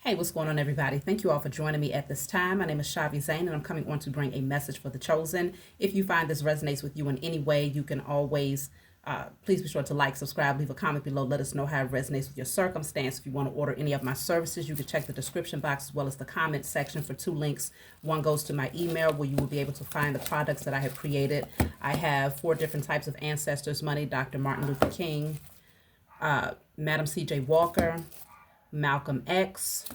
Hey, what's going on, everybody? Thank you all for joining me at this time. My name is Shavi Zane, and I'm coming on to bring a message for the chosen. If you find this resonates with you in any way, you can always, please be sure to like, subscribe, leave a comment below. Let us know how it resonates with your circumstance. If you want to order any of my services, you can check the description box as well as the comment section for two links. One goes to my email where you will be able to find the products that I have created. I have 4 different types of ancestors money: Dr. Martin Luther King, Madam C.J. Walker, Malcolm X,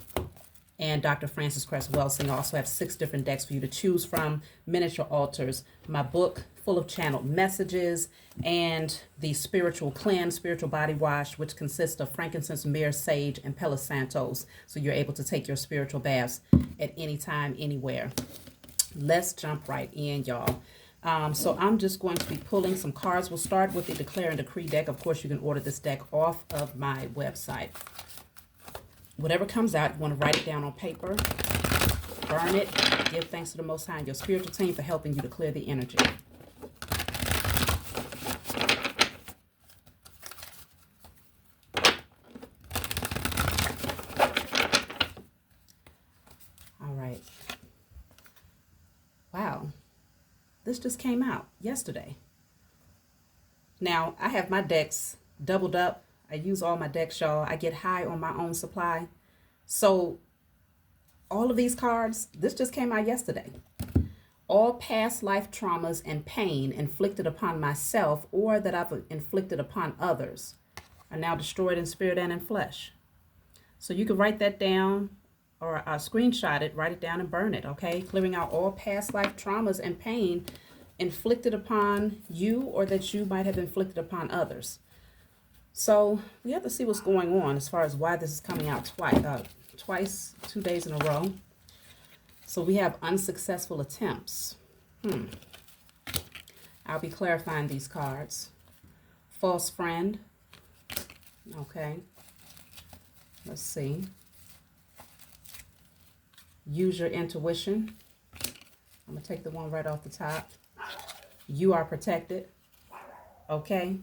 and Dr. Francis Cress Welsing. I also have 6 different decks for you to choose from, miniature altars, my book full of channeled messages, and the spiritual cleanse, spiritual body wash, which consists of frankincense, myrrh, sage, and Palo Santos. So you're able to take your spiritual baths at any time, anywhere. Let's jump right in, y'all. So I'm just going to be pulling some cards. We'll start with the Declare and Decree deck. Of course, you can order this deck off of my website. Whatever comes out, you want to write it down on paper, burn it, give thanks to the Most High and your spiritual team for helping you to clear the energy. All right. Wow. This just came out yesterday. Now, I have my decks doubled up. I use all my decks, y'all. I get high on my own supply. So all of these cards, this just came out yesterday. All past life traumas and pain inflicted upon myself or that I've inflicted upon others are now destroyed in spirit and in flesh. So you can write that down or screenshot it, write it down and burn it, okay? Clearing out all past life traumas and pain inflicted upon you or that you might have inflicted upon others. So we have to see what's going on as far as why this is coming out twice, 2 days in a row. So we have unsuccessful attempts. I'll be clarifying these cards. False friend. Okay. Let's see. Use your intuition. I'm going to take the one right off the top. You are protected. Okay.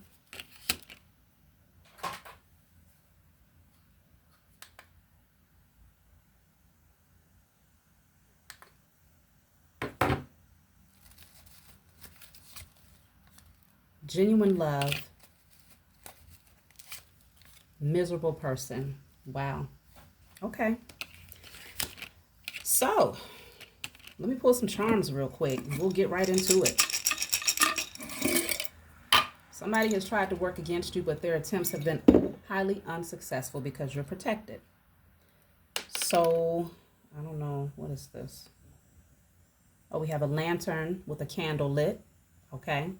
Genuine love. Miserable person. Wow. Okay. So, let me pull some charms real quick. We'll get right into it. Somebody has tried to work against you, but their attempts have been highly unsuccessful because you're protected. So, I don't know. What is this? Oh, we have a lantern with a candle lit. Okay.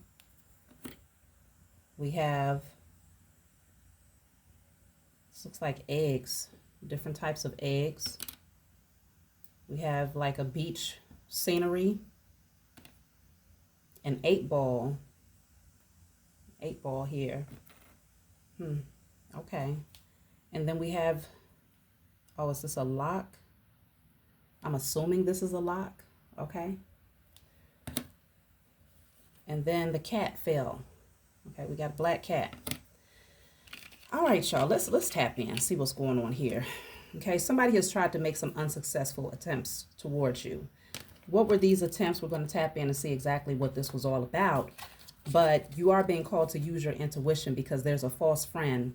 We have, this looks like eggs, different types of eggs. We have like a beach scenery, an 8-ball here. Okay. And then we have, oh, is this a lock? I'm assuming this is a lock. Okay. And then the cat fell. Okay, we got a black cat. All right, y'all, let's tap in, see what's going on here. Okay, somebody has tried to make some unsuccessful attempts towards you. What were these attempts? We're going to tap in and see exactly what this was all about. But you are being called to use your intuition because there's a false friend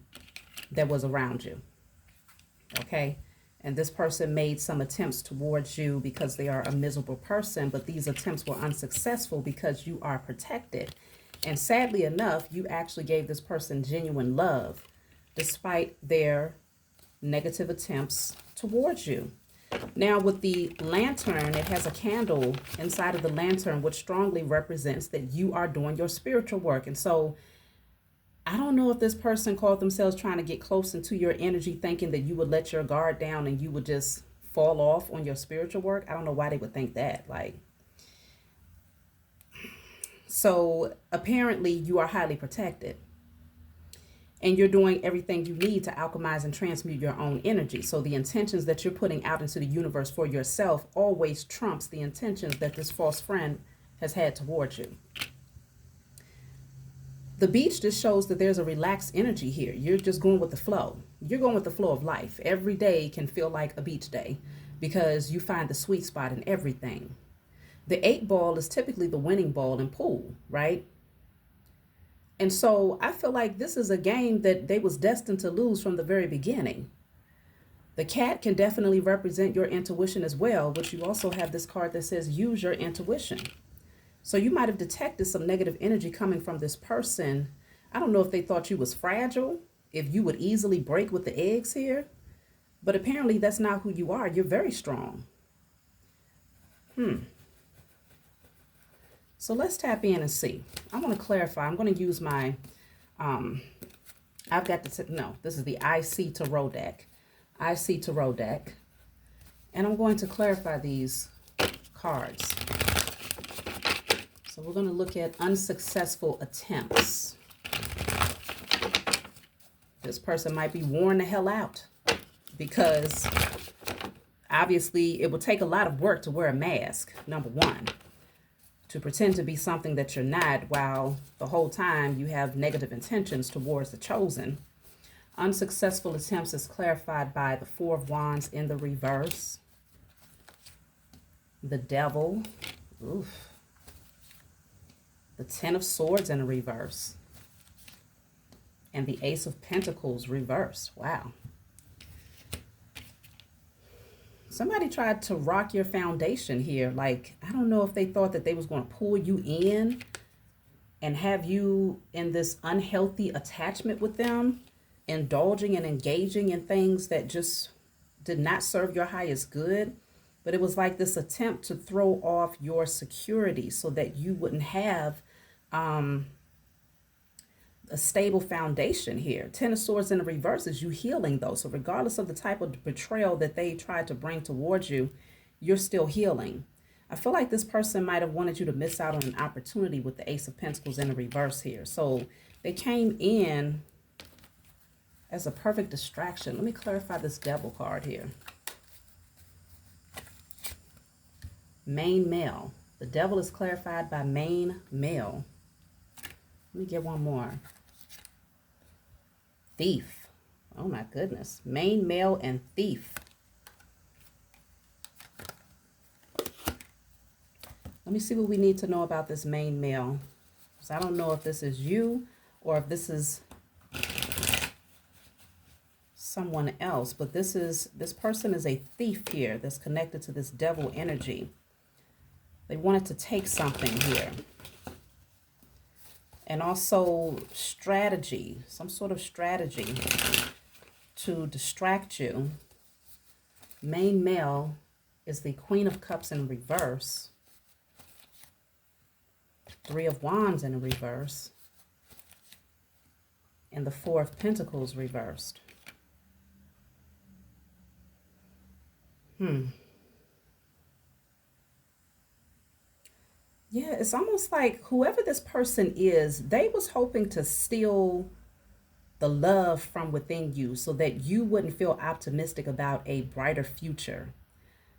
that was around you. Okay, and this person made some attempts towards you because they are a miserable person, but these attempts were unsuccessful because you are protected. And sadly enough, you actually gave this person genuine love despite their negative attempts towards you. Now with the lantern, it has a candle inside of the lantern, which strongly represents that you are doing your spiritual work. And so I don't know if this person called themselves trying to get close into your energy, thinking that you would let your guard down and you would just fall off on your spiritual work. I don't know why they would think that. So apparently you are highly protected and you're doing everything you need to alchemize and transmute your own energy. So the intentions that you're putting out into the universe for yourself always trumps the intentions that this false friend has had towards you. The beach just shows that there's a relaxed energy here. You're just going with the flow. You're going with the flow of life. Every day can feel like a beach day because you find the sweet spot in everything. The 8 ball is typically the winning ball in pool, right? And so I feel like this is a game that they was destined to lose from the very beginning. The cat can definitely represent your intuition as well, but you also have this card that says use your intuition. So you might have detected some negative energy coming from this person. I don't know if they thought you was fragile, if you would easily break with the eggs here, but apparently that's not who you are. You're very strong. So let's tap in and see. I want to clarify. I'm going to use my, I've got the, no, this is the IC Tarot deck. IC Tarot deck. And I'm going to clarify these cards. So we're going to look at unsuccessful attempts. This person might be worn the hell out because obviously it will take a lot of work to wear a mask, number one, to pretend to be something that you're not while the whole time you have negative intentions towards the chosen. Unsuccessful attempts is clarified by the 4 of Wands in the reverse. The Devil. Oof. The 10 of Swords in the reverse. And the Ace of Pentacles reversed. Wow. Somebody tried to rock your foundation here. Like, I don't know if they thought that they was going to pull you in and have you in this unhealthy attachment with them, indulging and engaging in things that just did not serve your highest good. But it was like this attempt to throw off your security so that you wouldn't have a stable foundation here. 10 of Swords in the reverse is you healing though. So regardless of the type of betrayal that they tried to bring towards you, you're still healing. I feel like this person might have wanted you to miss out on an opportunity with the Ace of Pentacles in the reverse here. So they came in as a perfect distraction. Let me clarify this Devil card here. Main male. The Devil is clarified by main male. Let me get one more. Thief. Oh my goodness. Main male and thief. Let me see what we need to know about this main male. So I don't know if this is you or if this is someone else, but this person is a thief here that's connected to this Devil energy. They wanted to take something here. And also strategy, some sort of strategy to distract you. Main male is the Queen of Cups in reverse. 3 of Wands in reverse. And the 4 of Pentacles reversed. Yeah, it's almost like whoever this person is, they was hoping to steal the love from within you so that you wouldn't feel optimistic about a brighter future.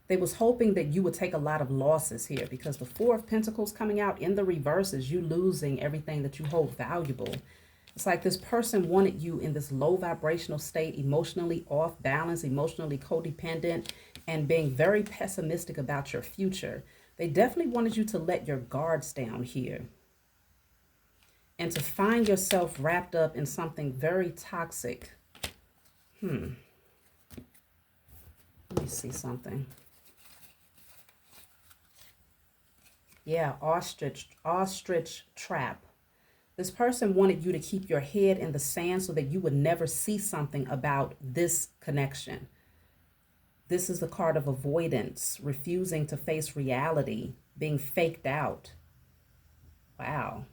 They was hoping that you would take a lot of losses here because the 4 of Pentacles coming out in the reverse is you losing everything that you hold valuable. It's like this person wanted you in this low vibrational state, emotionally off balance, emotionally codependent, and being very pessimistic about your future. They definitely wanted you to let your guards down here and to find yourself wrapped up in something very toxic. Let me see something. Yeah, ostrich trap. This person wanted you to keep your head in the sand so that you would never see something about this connection. This is the card of avoidance, refusing to face reality, being faked out. Wow.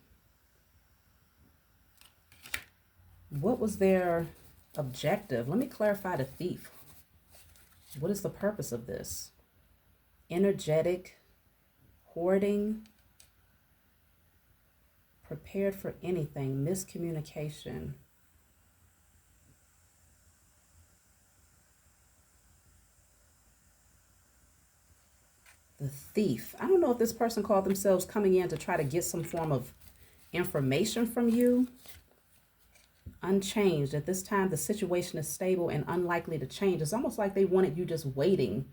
What was their objective? Let me clarify the thief. What is the purpose of this? Energetic, hoarding, prepared for anything, miscommunication. The thief. I don't know if this person called themselves coming in to try to get some form of information from you. Unchanged. At this time, the situation is stable and unlikely to change. It's almost like they wanted you just waiting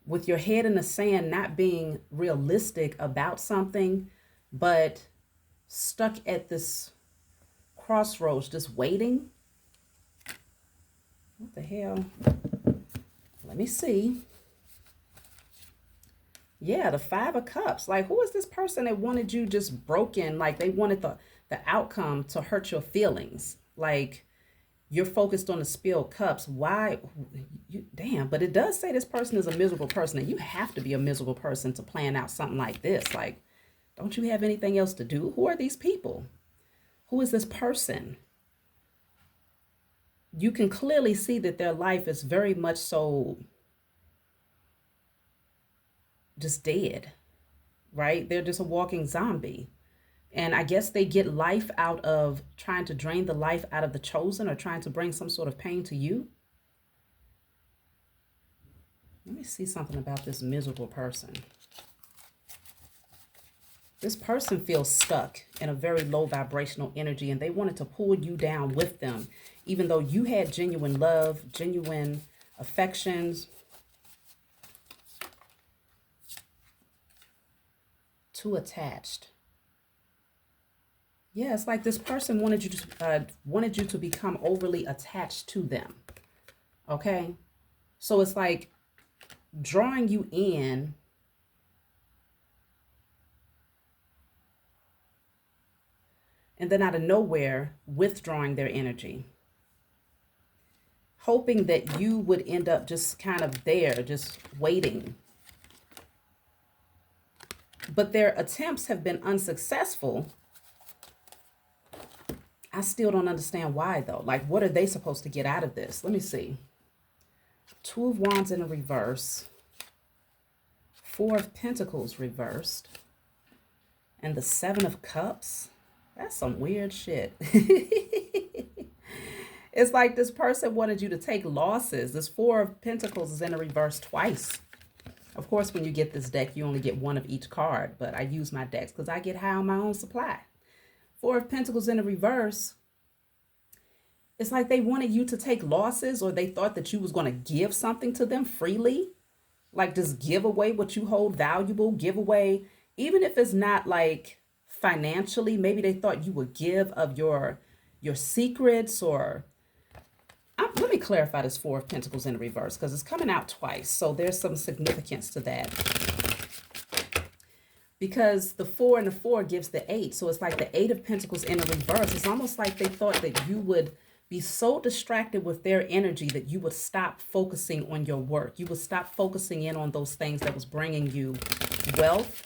with your head in the sand, not being realistic about something, but stuck at this crossroads, just waiting. What the hell? Let me see. Yeah, the Five of Cups. Like, who is this person that wanted you just broken? Like, they wanted the outcome to hurt your feelings. Like, you're focused on the spilled cups. Why? Damn, but it does say this person is a miserable person, and you have to be a miserable person to plan out something like this. Like, don't you have anything else to do? Who are these people? Who is this person? You can clearly see that their life is very much so just dead, right? They're just a walking zombie. And I guess they get life out of trying to drain the life out of the chosen or trying to bring some sort of pain to you. Let me see something about this miserable person. This person feels stuck in a very low vibrational energy, and they wanted to pull you down with them, even though you had genuine love, genuine affections. Too attached. Yeah, it's like this person wanted you to become overly attached to them. Okay, so it's like drawing you in, and then out of nowhere withdrawing their energy, hoping that you would end up just kind of there, just waiting. But their attempts have been unsuccessful. I still don't understand why, though. Like, what are they supposed to get out of this? Let me see. Two of Wands in a reverse. Four of Pentacles reversed. And the Seven of Cups. That's some weird shit. It's like this person wanted you to take losses. This Four of Pentacles is in a reverse twice. Of course, when you get this deck, you only get one of each card. But I use my decks because I get high on my own supply. Four of Pentacles in a reverse. It's like they wanted you to take losses, or they thought that you was going to give something to them freely. Like, just give away what you hold valuable. Give away, even if it's not like financially. Maybe they thought you would give of your secrets, or let me clarify this Four of Pentacles in reverse because it's coming out twice. So there's some significance to that. Because the 4 and the 4 gives the 8. So it's like the 8 of Pentacles in a reverse. It's almost like they thought that you would be so distracted with their energy that you would stop focusing on your work. You would stop focusing in on those things that was bringing you wealth.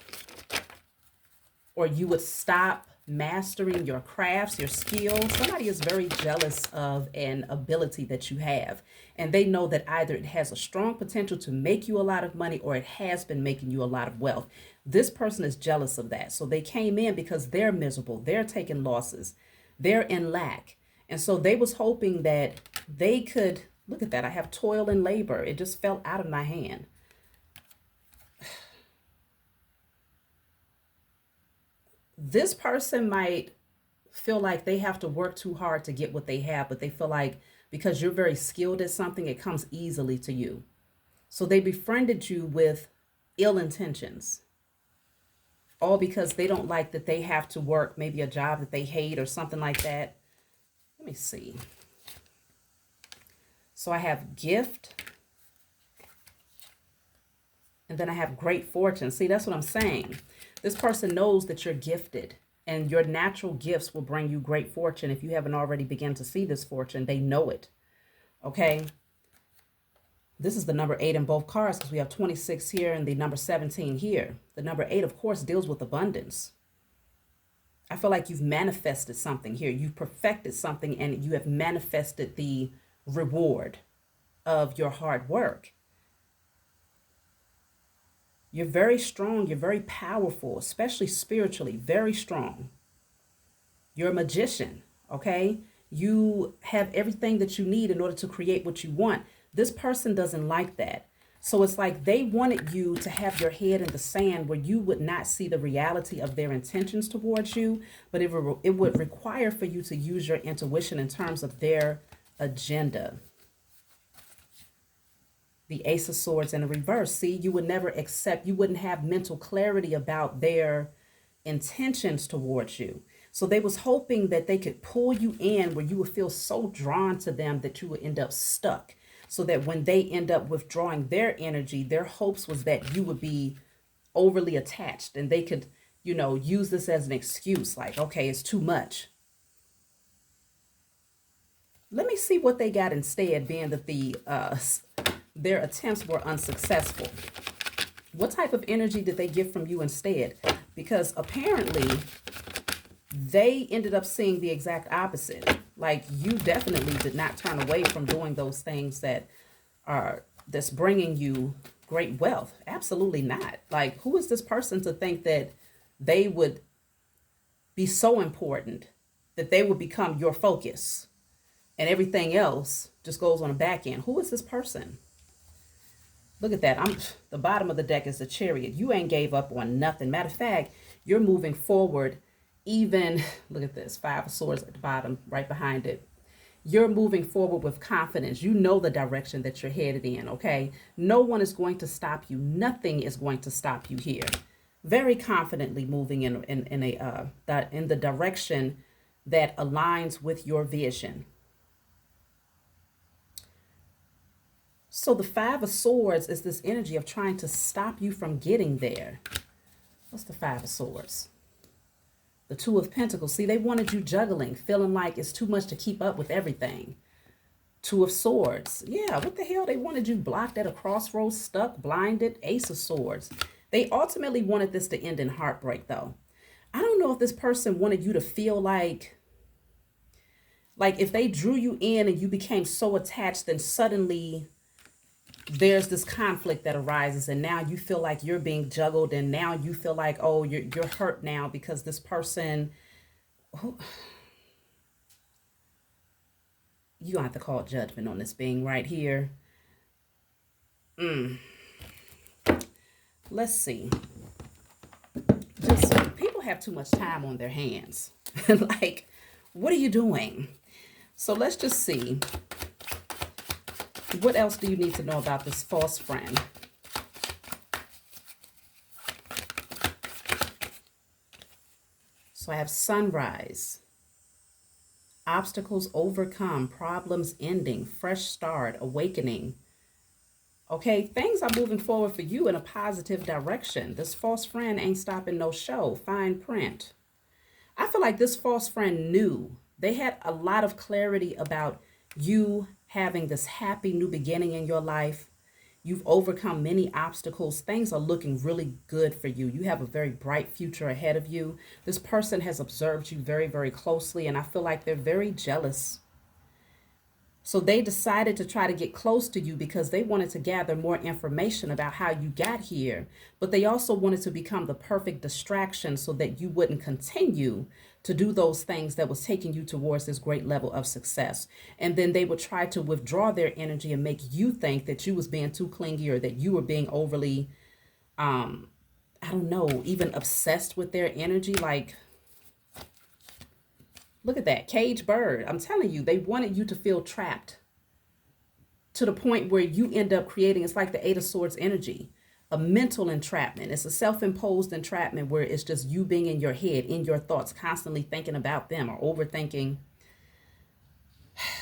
Or you would stop mastering your crafts, your skills. Somebody is very jealous of an ability that you have. And they know that either it has a strong potential to make you a lot of money, or it has been making you a lot of wealth. This person is jealous of that. So they came in because they're miserable. They're taking losses. They're in lack. And so they was hoping that they could, look at that. I have toil and labor. It just fell out of my hand. This person might feel like they have to work too hard to get what they have, but they feel like because you're very skilled at something, it comes easily to you. So they befriended you with ill intentions, all because they don't like that they have to work maybe a job that they hate or something like that. Let me see. So I have gift, and then I have great fortune. See, that's what I'm saying. This person knows that you're gifted, and your natural gifts will bring you great fortune. If you haven't already begun to see this fortune, they know it. Okay. This is the number 8 in both cards because we have 26 here and the number 17 here. The number 8, of course, deals with abundance. I feel like you've manifested something here. You've perfected something, and you have manifested the reward of your hard work. You're very strong. You're very powerful, especially spiritually, very strong. You're a magician, okay? You have everything that you need in order to create what you want. This person doesn't like that. So it's like they wanted you to have your head in the sand where you would not see the reality of their intentions towards you, but it would require for you to use your intuition in terms of their agenda. The Ace of Swords in the reverse. See, you would never accept, you wouldn't have mental clarity about their intentions towards you. So they was hoping that they could pull you in where you would feel so drawn to them that you would end up stuck. So that when they end up withdrawing their energy, their hopes was that you would be overly attached and they could, use this as an excuse. Like, okay, it's too much. Let me see what they got instead, being that their attempts were unsuccessful. What type of energy did they get from you instead? Because apparently they ended up seeing the exact opposite. Like, you definitely did not turn away from doing those things that's bringing you great wealth. Absolutely not. Like, who is this person to think that they would be so important that they would become your focus and everything else just goes on the back end? Who is this person? Look at that. The bottom of the deck is the Chariot. You ain't gave up on nothing. Matter of fact, you're moving forward. Even, look at this, Five of Swords at the bottom, right behind it. You're moving forward with confidence. You know the direction that you're headed in, okay? No one is going to stop you. Nothing is going to stop you here. Very confidently moving in the direction that aligns with your vision. So the Five of Swords is this energy of trying to stop you from getting there. What's the Five of Swords? The Two of Pentacles. See, they wanted you juggling, feeling like it's too much to keep up with everything. Two of Swords. Yeah, what the hell? They wanted you blocked at a crossroads, stuck, blinded. Ace of Swords. They ultimately wanted this to end in heartbreak, though. I don't know if this person wanted you to feel like if they drew you in and you became so attached, then suddenly there's this conflict that arises and now you feel like you're being juggled and now you feel like, oh, you're hurt now because this person, you don't have to call judgment on this being right here. Let's see. Just people have too much time on their hands. Like, what are you doing? So let's just see. What else do you need to know about this false friend? So I have sunrise, obstacles overcome, problems ending, fresh start, awakening. Okay, things are moving forward for you in a positive direction. This false friend ain't stopping no show. Fine print. I feel like this false friend knew. They had a lot of clarity about you having this happy new beginning in your life. You've overcome many obstacles. Things are looking really good for you. You have a very bright future ahead of you. This person has observed you very, very closely, and I feel like they're very jealous. So they decided to try to get close to you because they wanted to gather more information about how you got here. But they also wanted to become the perfect distraction so that you wouldn't continue to do those things that was taking you towards this great level of success. And then they would try to withdraw their energy and make you think that you was being too clingy or that you were being overly, I don't know, even obsessed with their energy. Like, look at that, cage bird. I'm telling you, they wanted you to feel trapped to the point where you end up creating, it's like the Eight of Swords energy, a mental entrapment. It's a self-imposed entrapment where it's just you being in your head, in your thoughts, constantly thinking about them or overthinking.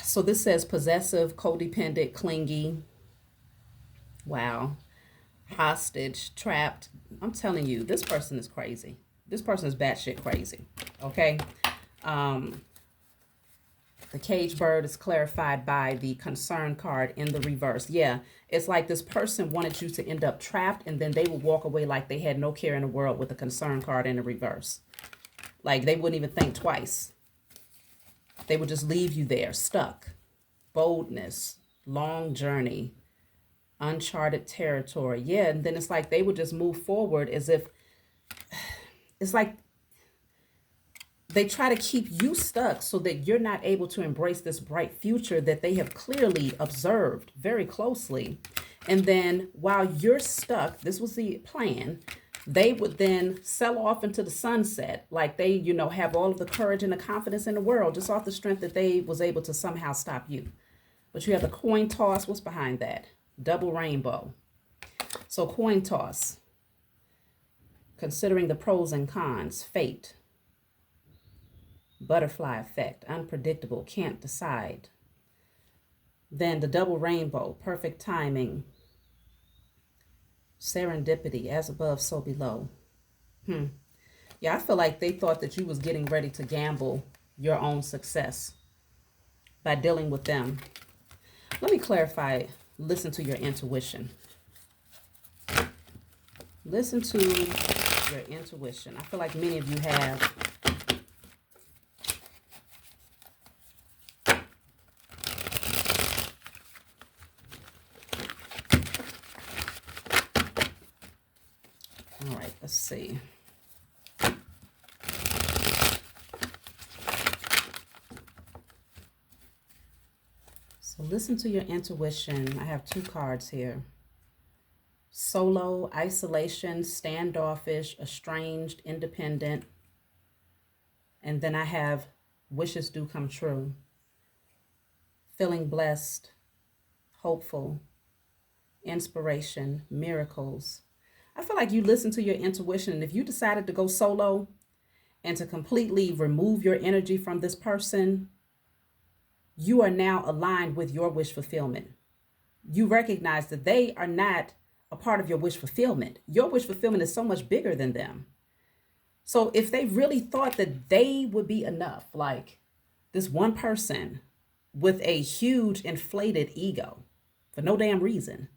So this says possessive, codependent, clingy. Wow. Hostage, trapped. I'm telling you, this person is crazy. This person is batshit crazy. Okay. The cage bird is clarified by the concern card in the reverse. Yeah, it's like this person wanted you to end up trapped and then they would walk away like they had no care in the world with the concern card in the reverse. Like they wouldn't even think twice. They would just leave you there, stuck. Boldness, long journey, uncharted territory. Yeah, and then it's like they would just move forward as if, it's like they try to keep you stuck so that you're not able to embrace this bright future that they have clearly observed very closely. And then while you're stuck, this was the plan, they would then sell off into the sunset. Like they, have all of the courage and the confidence in the world just off the strength that they was able to somehow stop you. But you have the coin toss. What's behind that? Double rainbow. So coin toss, considering the pros and cons, fate, butterfly effect, unpredictable, can't decide. Then the double rainbow, perfect timing, serendipity, as above, so below. Yeah, I feel like they thought that you was getting ready to gamble your own success by dealing with them. Let me clarify. Listen to your intuition. Listen to your intuition. I feel like many of you have. All right, let's see. So listen to your intuition. I have two cards here. Solo, isolation, standoffish, estranged, independent. And then I have wishes do come true. Feeling blessed, hopeful, inspiration, miracles. I feel like you listen to your intuition, and if you decided to go solo and to completely remove your energy from this person, you are now aligned with your wish fulfillment. You recognize that they are not a part of your wish fulfillment. Your wish fulfillment is so much bigger than them. So if they really thought that they would be enough, like this one person with a huge inflated ego for no damn reason,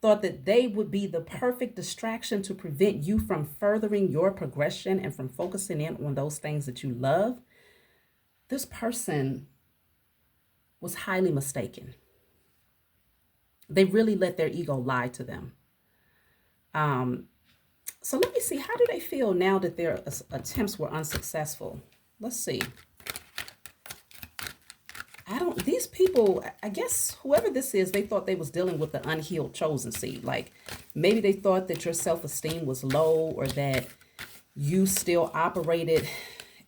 thought that they would be the perfect distraction to prevent you from furthering your progression and from focusing in on those things that you love, this person was highly mistaken. They really let their ego lie to them. So let me see, how do they feel now that their attempts were unsuccessful? Let's see. These people, I guess whoever this is, they thought they was dealing with the unhealed chosen seed. Like maybe they thought that your self-esteem was low, or that you still operated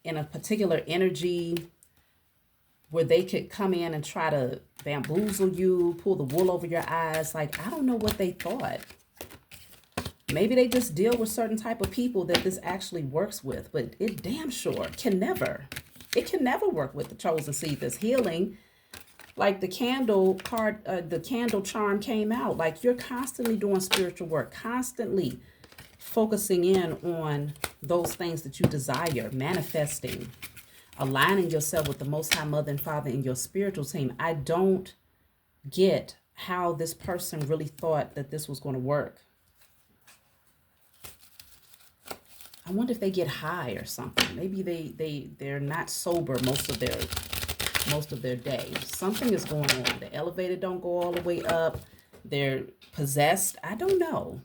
in a particular energy where they could come in and try to bamboozle you, pull the wool over your eyes. Like, I don't know what they thought. Maybe they just deal with certain type of people that this actually works with, but it damn sure can never. It can never work with the chosen seed that's healing. Like the candle card, the candle charm came out. Like you're constantly doing spiritual work, constantly focusing in on those things that you desire, manifesting, aligning yourself with the Most High Mother and Father in your spiritual team. I don't get how this person really thought that this was going to work. I wonder if they get high or something. Maybe they're not sober most of their day. Something is going on. The elevator don't go all the way up. They're possessed. I don't know.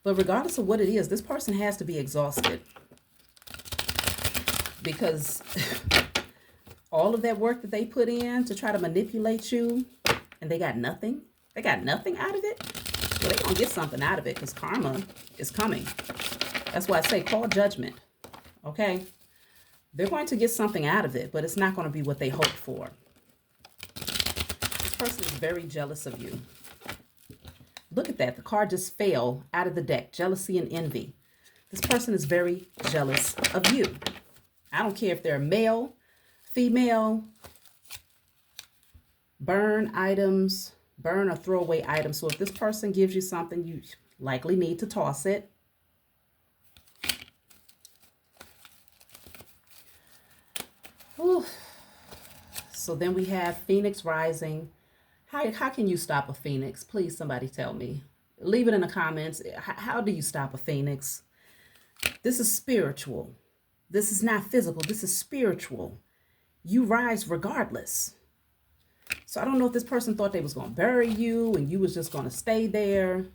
But regardless of what it is, this person has to be exhausted, because all of that work that they put in to try to manipulate you, and they got nothing. They got nothing out of it. Well, they're going to get something out of it, because karma is coming. That's why I say call judgment. Okay? They're going to get something out of it, but it's not going to be what they hoped for. This person is very jealous of you. Look at that. The card just fell out of the deck. Jealousy and envy. This person is very jealous of you. I don't care if they're male, female, burn items, burn or throw away items. So if this person gives you something, you likely need to toss it. Ooh. So then we have Phoenix rising. How can you stop a phoenix? Please, somebody tell me. Leave it in the comments. How do you stop a phoenix? This is spiritual. This is not physical. This is spiritual. You rise regardless. So I don't know if this person thought they was going to bury you and you was just going to stay there,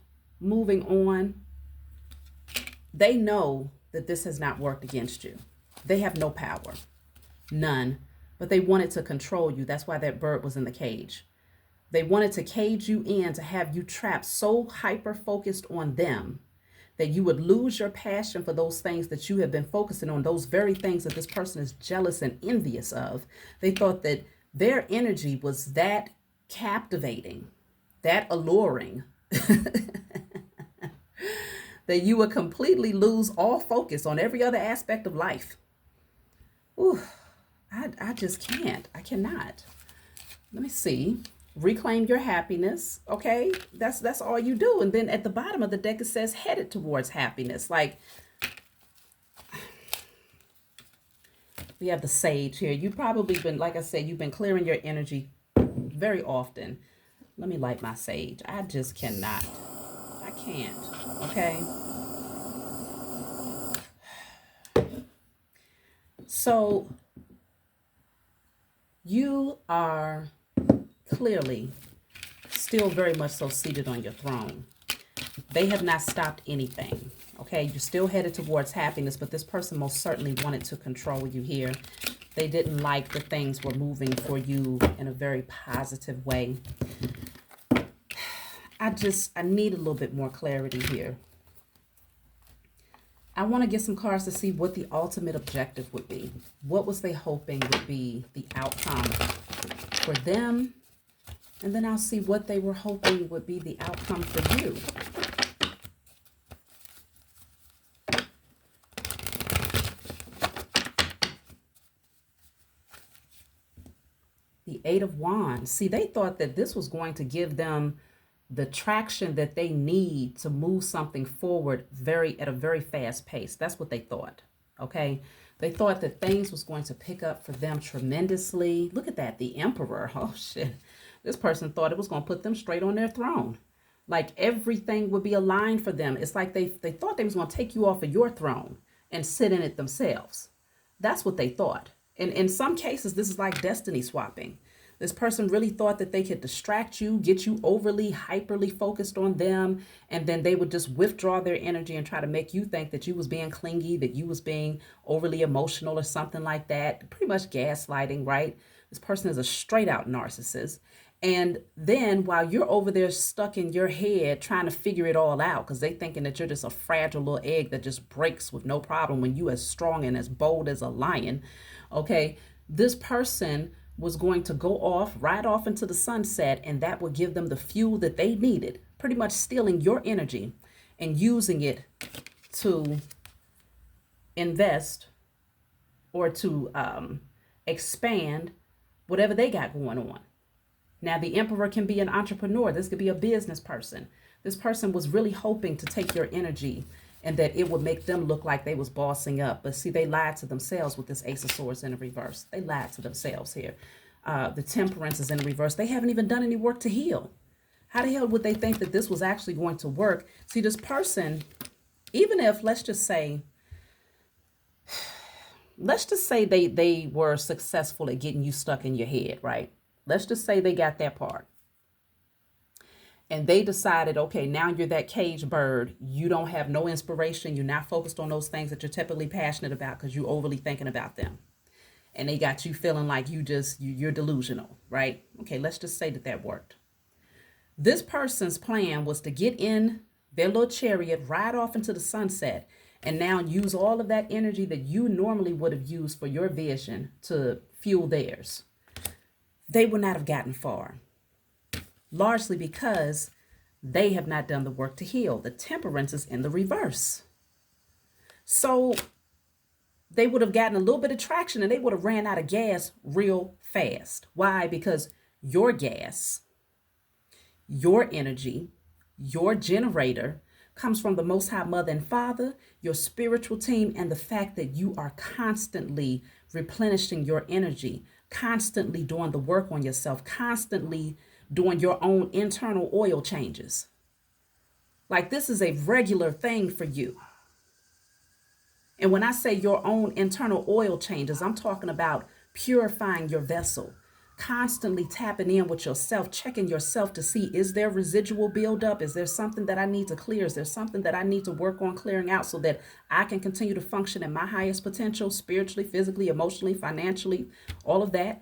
moving on. They know that this has not worked against you. They have no power. None. But they wanted to control you. That's why that bird was in the cage. They wanted to cage you in to have you trapped so hyper focused on them that you would lose your passion for those things that you have been focusing on, those very things that this person is jealous and envious of. They thought that their energy was that captivating, that alluring, that you would completely lose all focus on every other aspect of life. Ooh, I just can't. I cannot. Let me see. Reclaim your happiness. Okay, that's all you do. And then at the bottom of the deck it says headed towards happiness. Like, we have the Sage here. You've probably been, like I said, you've been clearing your energy very often. Let me light my sage. I just cannot. I can't. Okay. So you are clearly still very much so seated on your throne. They have not stopped anything. Okay, you're still headed towards happiness, but this person most certainly wanted to control you here. They didn't like that things were moving for you in a very positive way. I need a little bit more clarity here. I want to get some cards to see what the ultimate objective would be. What was they hoping would be the outcome for them? And then I'll see what they were hoping would be the outcome for you. The Eight of Wands. See, they thought that this was going to give them the traction that they need to move something forward at a very fast pace. That's what they thought. Okay. They thought that things was going to pick up for them tremendously. Look at that. The Emperor. Oh shit. This person thought it was going to put them straight on their throne. Like everything would be aligned for them. It's like they thought they was going to take you off of your throne and sit in it themselves. That's what they thought. And in some cases, this is like destiny swapping. This person really thought that they could distract you, get you overly, hyperly focused on them, and then they would just withdraw their energy and try to make you think that you was being clingy, that you was being overly emotional or something like that. Pretty much gaslighting, right? This person is a straight out narcissist. And then while you're over there stuck in your head trying to figure it all out, because they thinking that you're just a fragile little egg that just breaks with no problem when you as strong and as bold as a lion, okay, this person was going to go off, right off into the sunset, and that would give them the fuel that they needed, pretty much stealing your energy and using it to invest or to expand whatever they got going on. Now, the Emperor can be an entrepreneur. This could be a business person. This person was really hoping to take your energy and that it would make them look like they was bossing up. But see, they lied to themselves with this Ace of Swords in the reverse. They lied to themselves here. The Temperance is in the reverse. They haven't even done any work to heal. How the hell would they think that this was actually going to work? See, this person, even if, let's just say they were successful at getting you stuck in your head, right? Let's just say they got that part. And they decided, okay, now you're that caged bird. You don't have no inspiration. You're not focused on those things that you're typically passionate about because you're overly thinking about them. And they got you feeling like you're delusional, right? Okay, let's just say that worked. This person's plan was to get in their little chariot, ride off into the sunset, and now use all of that energy that you normally would have used for your vision to fuel theirs. They would not have gotten far. Largely because they have not done the work to heal. The Temperance is in the reverse. So they would have gotten a little bit of traction and they would have ran out of gas real fast. Why? Because your gas, your energy, your generator comes from the Most High Mother and Father, your spiritual team, and the fact that you are constantly replenishing your energy, constantly doing the work on yourself, constantly doing your own internal oil changes. Like this is a regular thing for you. And when I say your own internal oil changes, I'm talking about purifying your vessel, constantly tapping in with yourself, checking yourself to see, is there residual buildup? Is there something that I need to clear? Is there something that I need to work on clearing out so that I can continue to function at my highest potential, spiritually, physically, emotionally, financially, all of that?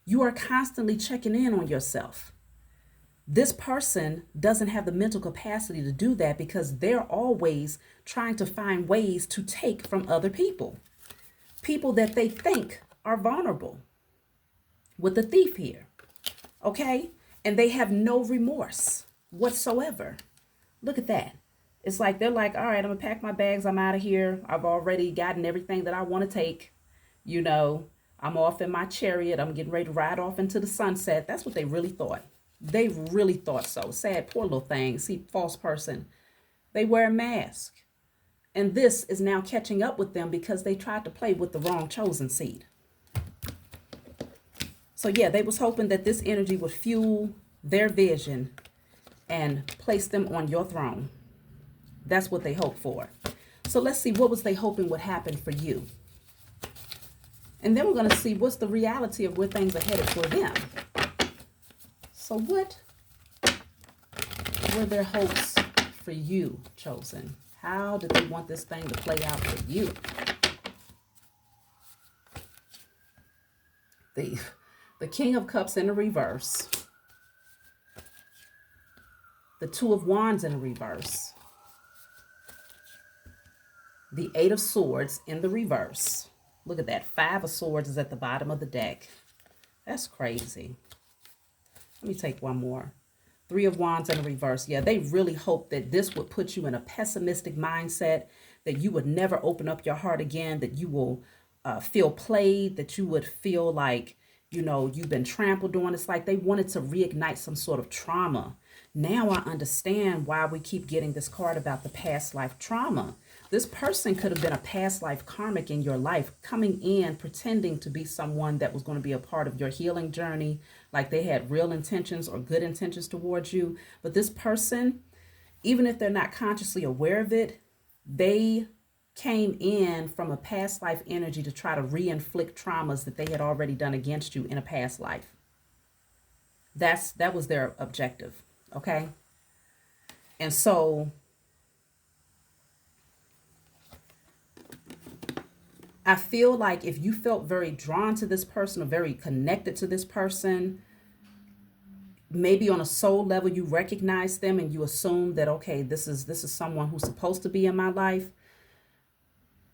You are constantly checking in on yourself. This person doesn't have the mental capacity to do that because they're always trying to find ways to take from other people, people that they think are vulnerable, with the thief here, okay? And they have no remorse whatsoever. Look at that. It's like they're like, all right, I'm gonna pack my bags. I'm out of here. I've already gotten everything that I want to take. You know, I'm off in my chariot. I'm getting ready to ride off into the sunset. That's what they really thought. They really thought so. Sad, poor little thing. See, false person. They wear a mask. And this is now catching up with them because they tried to play with the wrong chosen seed. So yeah, they was hoping that this energy would fuel their vision and place them on your throne. That's what they hoped for. So let's see, what was they hoping would happen for you? And then we're going to see what's the reality of where things are headed for them. So what were their hopes for you, chosen? How did they want this thing to play out for you? The King of Cups in the reverse. The Two of Wands in the reverse. The Eight of Swords in the reverse. Look at that. Five of Swords is at the bottom of the deck. That's crazy. Let me take one more. Three of Wands in the reverse. Yeah, they really hope that this would put you in a pessimistic mindset, that you would never open up your heart again, that you will feel played, that you would feel like, you know, you've been trampled on. It's like they wanted to reignite some sort of trauma. Now I understand why we keep getting this card about the past life trauma. This person could have been a past life karmic in your life, coming in, pretending to be someone that was going to be a part of your healing journey, like they had real intentions or good intentions towards you. But this person, even if they're not consciously aware of it, they came in from a past life energy to try to re-inflict traumas that they had already done against you in a past life. That was their objective, okay? And so I feel like if you felt very drawn to this person or very connected to this person, maybe on a soul level you recognize them and you assume that, okay, this is someone who's supposed to be in my life.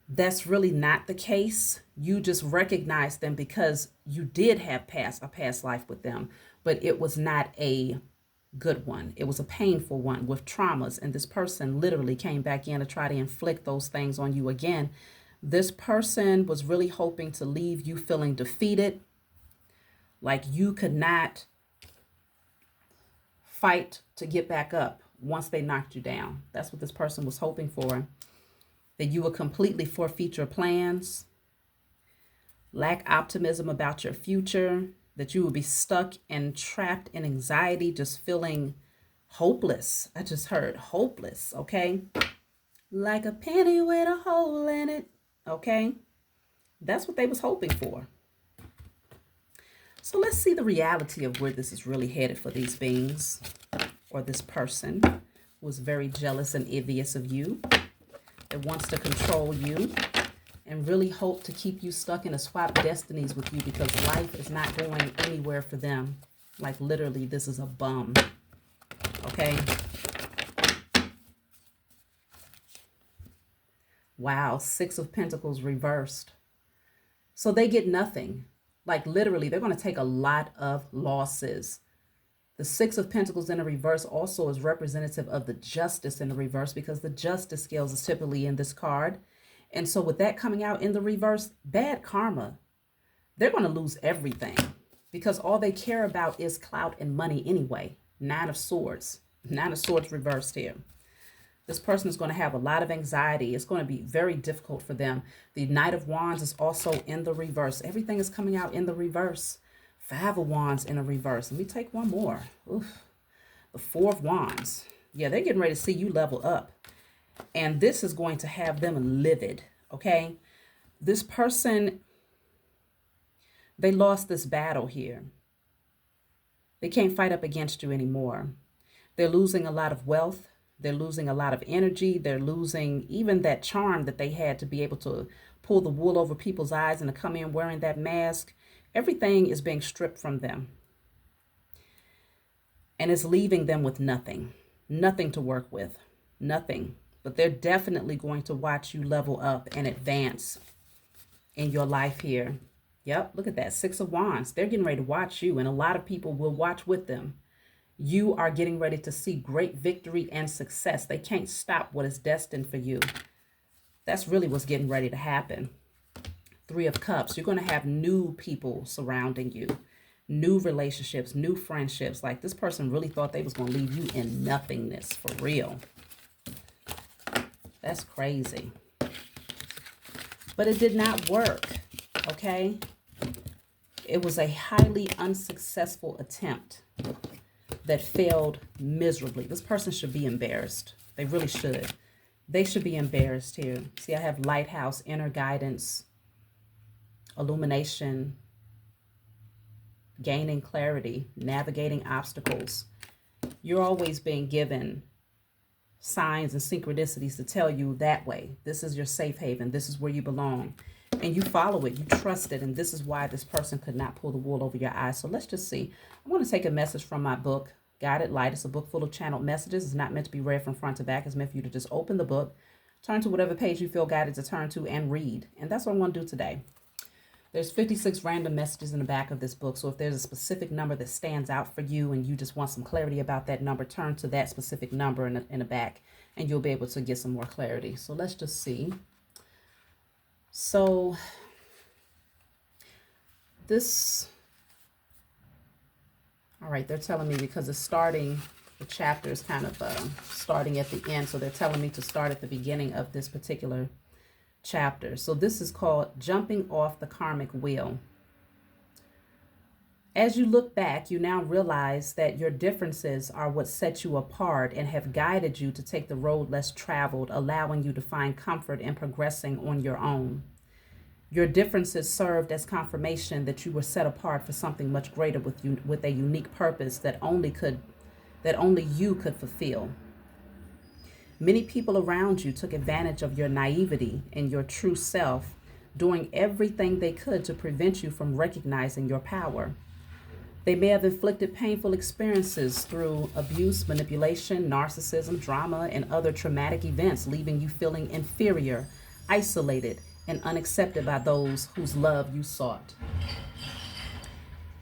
That's really not the case. You just recognize them because you did have a past life with them, but it was not a good one. It was a painful one with traumas, and this person literally came back in to try to inflict those things on you again. This person was really hoping to leave you feeling defeated, like you could not fight to get back up once they knocked you down. That's what this person was hoping for. That you would completely forfeit your plans, lack optimism about your future, that you would be stuck and trapped in anxiety, just feeling hopeless. I just heard hopeless, okay? Like a penny with a hole in it, okay? That's what they was hoping for. So let's see the reality of where this is really headed for these beings, or this person who is very jealous and envious of you, that wants to control you and really hope to keep you stuck in a swap destinies with you because life is not going anywhere for them. Like literally, this is a bum. Okay. Wow. Six of Pentacles reversed. So they get nothing. Like literally, they're going to take a lot of losses. The Six of Pentacles in the reverse also is representative of the Justice in the reverse, because the Justice scales is typically in this card. And so with that coming out in the reverse, bad karma, they're going to lose everything because all they care about is clout and money anyway. Nine of Swords. Nine of Swords reversed here. This person is going to have a lot of anxiety. It's going to be very difficult for them. The Knight of Wands is also in the reverse. Everything is coming out in the reverse. Five of Wands in a reverse. Let me take one more. Oof. The Four of Wands. Yeah, they're getting ready to see you level up. And this is going to have them livid, okay? This person, they lost this battle here. They can't fight up against you anymore. They're losing a lot of wealth. They're losing a lot of energy. They're losing even that charm that they had to be able to pull the wool over people's eyes and to come in wearing that mask. Everything is being stripped from them and it's leaving them with nothing, nothing to work with, nothing. But they're definitely going to watch you level up and advance in your life here. Yep, look at that. 6 of Wands. They're getting ready to watch you, and a lot of people will watch with them. You are getting ready to see great victory and success. They can't stop what is destined for you. That's really what's getting ready to happen. 3 of Cups. You're going to have new people surrounding you, new relationships, new friendships. Like this person really thought they was going to leave you in nothingness for real. That's crazy. But it did not work, okay? It was a highly unsuccessful attempt that failed miserably. This person should be embarrassed. They really should. They should be embarrassed here. See, I have lighthouse, inner guidance, illumination, gaining clarity, navigating obstacles. You're always being given signs and synchronicities to tell you that way. This is your safe haven. This is where you belong. And you follow it. You trust it. And this is why this person could not pull the wool over your eyes. So let's just see. I want to take a message from my book, Guided Light. It's a book full of channeled messages. It's not meant to be read from front to back. It's meant for you to just open the book, turn to whatever page you feel guided to turn to, and read. And that's what I'm going to do today. There's 56 random messages in the back of this book. So if there's a specific number that stands out for you and you just want some clarity about that number, turn to that specific number in the back and you'll be able to get some more clarity. So let's just see. So this, all right, they're telling me because it's starting, the chapter is kind of starting at the end. So they're telling me to start at the beginning of this particular chapter. So this is called Jumping Off the Karmic Wheel. As you look back, you now realize that your differences are what set you apart and have guided you to take the road less traveled, allowing you to find comfort in progressing on your own. Your differences served as confirmation that you were set apart for something much greater with a unique purpose that only you could fulfill. Many people around you took advantage of your naivety and your true self, doing everything they could to prevent you from recognizing your power. They may have inflicted painful experiences through abuse, manipulation, narcissism, drama, and other traumatic events, leaving you feeling inferior, isolated, and unaccepted by those whose love you sought.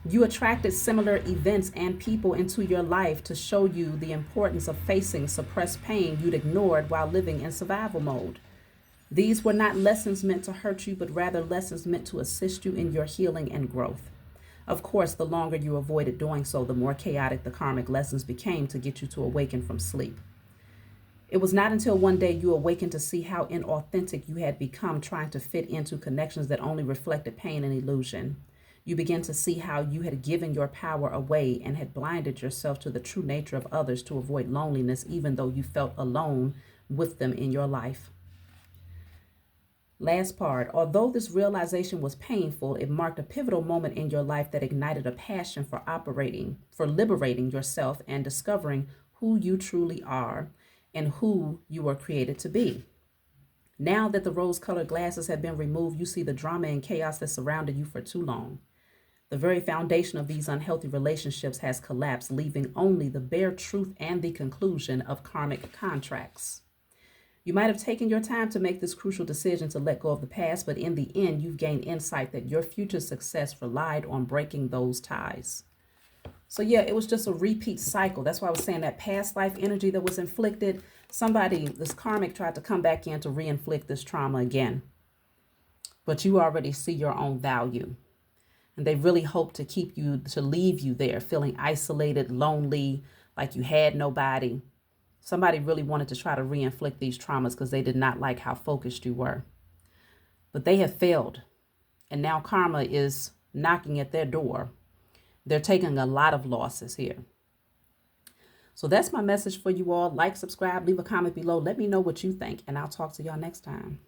You attracted similar events and people into your life to show you the importance of facing suppressed pain you'd ignored while living in survival mode. These were not lessons meant to hurt you, but rather lessons meant to assist you in your healing and growth. Of course, the longer you avoided doing so, the more chaotic the karmic lessons became to get you to awaken from sleep. It was not until one day you awakened to see how inauthentic you had become, trying to fit into connections that only reflected pain and illusion. You began to see how you had given your power away and had blinded yourself to the true nature of others to avoid loneliness, even though you felt alone with them in your life. Last part, although this realization was painful, it marked a pivotal moment in your life that ignited a passion for liberating yourself and discovering who you truly are and who you were created to be. Now that the rose-colored glasses have been removed, you see the drama and chaos that surrounded you for too long. The very foundation of these unhealthy relationships has collapsed, leaving only the bare truth and the conclusion of karmic contracts. You might have taken your time to make this crucial decision to let go of the past, but in the end, you've gained insight that your future success relied on breaking those ties. So yeah, it was just a repeat cycle. That's why I was saying that past life energy that was inflicted, this karmic tried to come back in to re-inflict this trauma again. But you already see your own value. And they really hope to leave you there feeling isolated, lonely, like you had nobody. Somebody really wanted to try to re-inflict these traumas because they did not like how focused you were. But they have failed. And now karma is knocking at their door. They're taking a lot of losses here. So that's my message for you all. Like, subscribe, leave a comment below. Let me know what you think, and I'll talk to y'all next time.